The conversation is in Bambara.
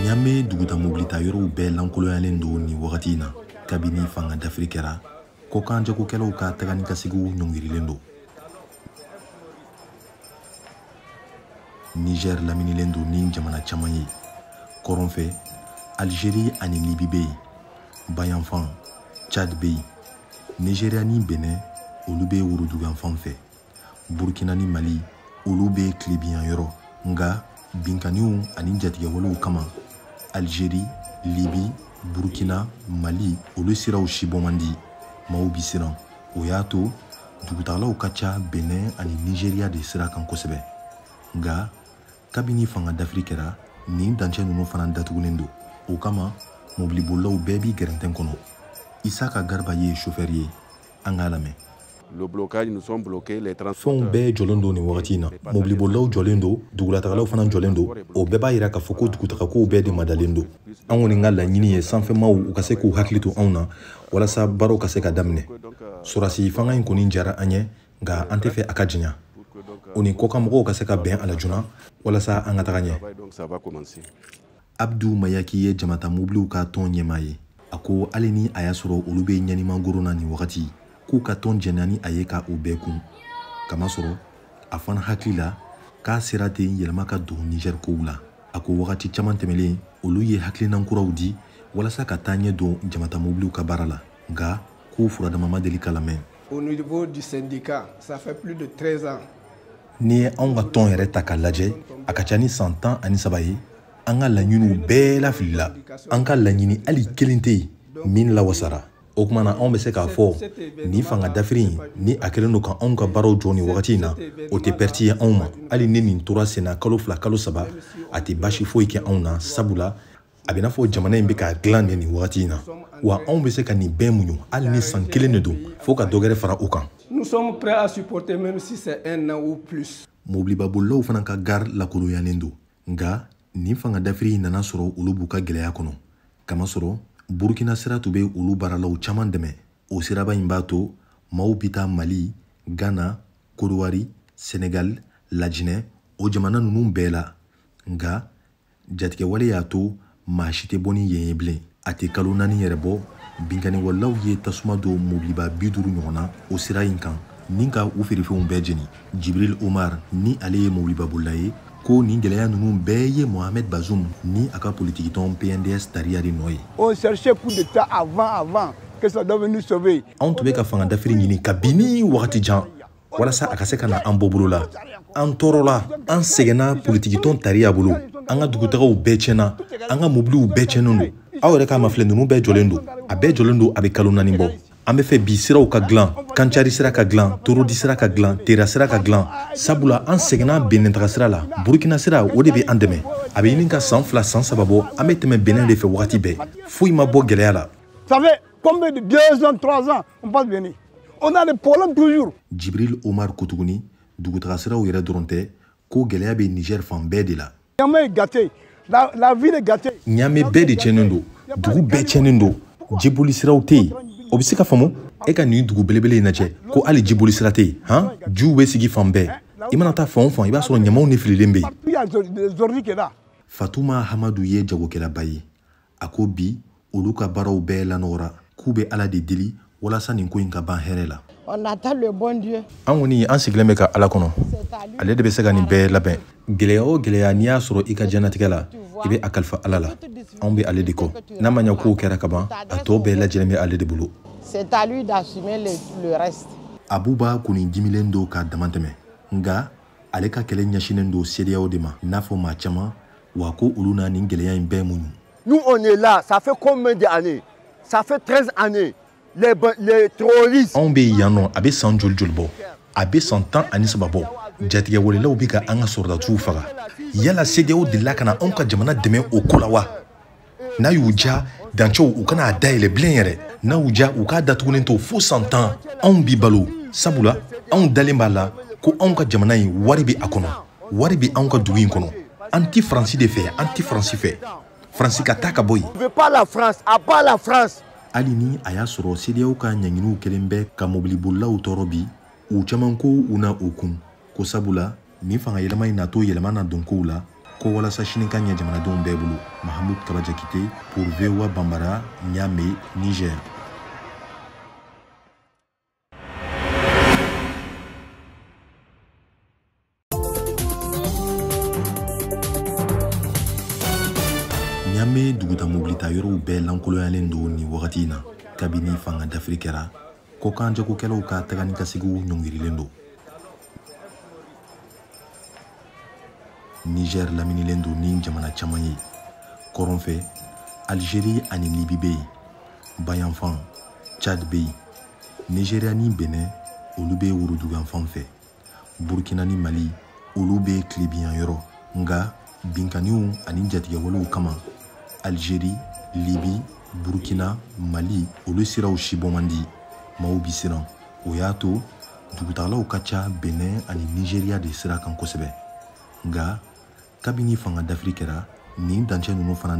Nyame duguta mobilita yoro bɛɛ lankoloyalen do ni wagati in na kabini fanga dafiri kɛra ko kan jagokɛlaw ka taga ni ka segiw ɲɔngirilen do. Niger laminilen do ni jamana caman ye. Kɔrɔn fɛ Algérie ani Libye be yen, Bayanfan, Tchad be yen, Nigeria ni Benin olu be Woroduguyanfan fɛ, Burkina ni Mali olu be tilebiyan yɔrɔ. Nga binkaniw ani jatigɛwalew kama Algérie, Libye, Burkina, Mali olu siraw si bɔ man di. Maaw bi siran. O y'a to dugutagalaw ka ca Benin ani Nigeria de sira kan kosɛbɛ. Nga kabini fanga dafiri kɛra nin dancɛ ninnu fana datugulen do. O kama mobilibolilaw bɛɛ bi gɛrɛntɛn kɔnɔ. Isaka Garba ye chauffeur ye. An k'a lamɛn. Le blocage, nous sommes bloqués, les fɛnw bɛɛ jɔlen do nin wagati in na. Mobilibolilaw jɔlen do, dugulatagalaw fana jɔlen do. O bɛɛ b'a yira k'a fɔ ko dugutagakow bɛɛ de madalen do. An kɔni ka laɲini ye sanfɛmaaw u ka se k'u hakili to anw na walasa baaraw ka se ka daminɛ. Sɔrasi fanga in kɔni jara an ye, nka an tɛ fɛ a ka janya. O ni kɔkanmɔgɔw ka se ka bɛn a la joona walasa an ka taga ɲɛ. Abdou Mayaki ye jamata mobiliw ka tɔn ɲɛmaa ye. A ko hali ni a y'a sɔrɔ olu bɛ ɲanimangoro na nin wagati k'u ka tɔn jɛnna ni a ye ka u bɛɛ kun. Kamasɔrɔ a fana hakili la k'a sera ten yɛlɛma ka don Niger kow la. A ko wagati caman tɛmɛlen olu ye hakilina kuraw di walasa ka taa ɲɛ don jamata mobiliw ka baara la. Nka k'u furadama ma deli ka lamɛn. Au niveau du syndicat, ça fait plus de 13 ans. Ni ye anw ka tɔn yɛrɛ ta k'a lajɛ a ka ca ni san 13 ye. An ka laɲiniw bɛɛ lafilila. An ka laɲini hali kelen tɛ yen min lawasara. O kuma na anw bɛ se k'a fɔ ni fanga dafiri ni a kɛlen do ka anw ka baaraw jɔ nin wagati in na o tɛ pɛriti ye anw ma. Hali ni nin tora senna kalo 2 kalo 3 a tɛ basi foyi kɛ anw na sabula a bɛ n'a fɔ jamana in bɛ ka dilan nin wagati in na. Wa anw bɛ se ka nin bɛɛ muɲu hali ni san 1 de don fo ka dɔ wɛrɛ fara o kan. Nous sommes prêts à supporter même si c'est 1 an ou plus. Mobilibabolilaw fana ka gare lakoloyalen do. Nka nin fanga dafiri nana sɔrɔ olu b'u ka gɛlɛya kɔnɔ. Kamasɔrɔ Burkina sira tun bɛ olu baaralaw caman dɛmɛ. O siraba in b'a to maaw bi taa Mali, Ghana, Côte d'Ivoire, Sénégal, Lajinɛ o jamana ninnu bɛɛ la. Nka jatigɛwale y'a to maa si tɛ bɔ ni yen ye bilen. A tɛ kalo 4 yɛrɛ bɔ binkaniwalilaw ye tasuma don mobiliba 50 ɲɔgɔn na o sira in kan ni ka u feerefɛnw bɛɛ jeni. Jibril Omar ni ale ye mobilibabolila ye ko nin gɛlɛya ninnu bɛɛ ye Mohamed Bazoum ni a ka politiki tɔn PNDS tariya de nɔ ye. On cherchait coup d'état avant que ça doit venir sauver. Anw tun bɛ ka fanga dafiri ɲini kabini wagati jan walasa a ka se ka na an bɔ bolo la. An tɔɔrɔla, an sɛgɛnna politiki tɔn tariya bolo. An ka dugutagaw bɛɛ tiɲɛna, an ka mobiliw bɛɛ tiɲɛnen do. Aw yɛrɛ k'a ma filɛ ninnu bɛɛ jɔlen do. A bɛɛ jɔlen do a bɛ kalo 4 bɔ. An bɛ fɛ bi siraw ka dilan, Kancari sira ka dilan, Torodi sira ka dilan, Tera sira ka dilan. Sabula an sɛgɛnna Benin taga sira la. Burkina sira o de bɛ an dɛmɛ. A bɛ ɲini ka san 2 san 3 bɔ. An bɛ tɛmɛ Benin de fɛ wagati bɛɛ. Foyi ma bɔ gɛlɛya la. Ça fait combien de 2 ans, 3 ans on passe Benin. On a des problèmes toujours. Jibril Omar ko tuguni dugutaga siraw yɛrɛ dɔrɔn tɛ ko gɛlɛya bɛ Niger fan bɛɛ de la. Niamey est gâté. La ville est gâtée. Niamey bɛɛ de tiɲɛnen do. Dugu bɛɛ tiɲɛnen do. Jiboli siraw tɛ yen. O bɛ se ka faamu e ka nin dugu belebele in lajɛ ko hali jiboli sira tɛ yen han jiw bɛ sigi fan bɛɛ. I mana taa fan o fan i b'a sɔrɔ ɲamaw ne fililen bɛ yen. Fatuma Hamadu ye jagokɛlaba ye. A ko bi olu ka baaraw bɛɛ lanɔgɔra k'u bɛ Ala de deli walasa nin ko in ka ban hɛrɛ la. On attend le bon Dieu. An kɔni an sigilen bɛ ka Ala kɔnɔ. Ale de bɛ se ka nin bɛɛ labɛn. Gɛlɛya o gɛlɛya n'i y'a sɔrɔ i ka diɲɛnatigɛ la i bɛ a kalifa Ala la. Anw bɛ ale de kɔ. N'a ma ɲɛ kow kɛra ka ban a tɔ bɛɛ lajɛlen bɛ ale de bolo. C'est à lui d'assumer le reste. Abuba kɔni dimilen do k'a dama tɛmɛ. Nka ale ka kɛlɛ ɲɛsinnen do CEDEAO de ma i n'a fɔ maa caman wa ko olu na nin gɛlɛya in bɛɛ muɲu. Nous on est là, ça fait combien d'années? Ça fait 13 années. Les terroristes. Anw bɛ yan nɔ a bɛ san joli bɔ. A bɛ san 13 bɔ. Jatigɛwalelaw bɛ ka an ka sɔrɔdasiw faga. Yala CEDEAO delila ka na anw ka jamana dɛmɛ o ko la wa? N'a y'u diya dancɛw u kana a dayɛlɛ bilen yɛrɛ. N'a y'u diya u k'a datugulen to fo san 10. Anw b'i balo sabula anw dalen b'a la ko anw ka jamana in wari bɛ a kɔnɔ. Wari bɛ anw ka dugu in kɔnɔ. An ti Faransi de fɛ, an ti Faransi fɛ. Faransi ka taa ka bɔ yen. On veut pas la France, à part la France. Hali ni a y'a sɔrɔ CEDEAO ka ɲɛɲiniw kɛlen bɛ ka mobilibolilaw tɔɔrɔ bi u caman ko u na o kun ko sabula nin fanga yɛlɛma in na to yɛlɛma na don kow la ko walasa sini ka ɲɛ jamanadenw bɛɛ bolo. Mahamudu Kaba Jakite pour VOA Bambara, Niamey, Niger. Niamey duguta mobilita yɔrɔw bɛɛ lankoloyalen do ni wagati in na kabini fanga dafiri kɛra ko kan jagokɛlaw ka taga ni ka segiw ɲɔngirilen do. Niger laminilen do ni jamana caman ye. Kɔrɔn fɛ Algérie ani Libi bɛ yen, Bayanfan, Tchad bɛ yen, Nigeria ni Benin olu bɛ woroduganfan fɛ, Burkina ni Mali olu bɛ tilebiyan yɔrɔ. Nga binkaniw ani jatigɛwalew kama Algérie, Libi, Burkina, Mali olu siraw si bɔ man di. Maaw bi siran. O y'a to dugutagalaw ka ca Benin ani Nigeria de sira kan kosɛbɛ. Nga kabini fanga dafiri kɛra nin dancɛ ninnu fana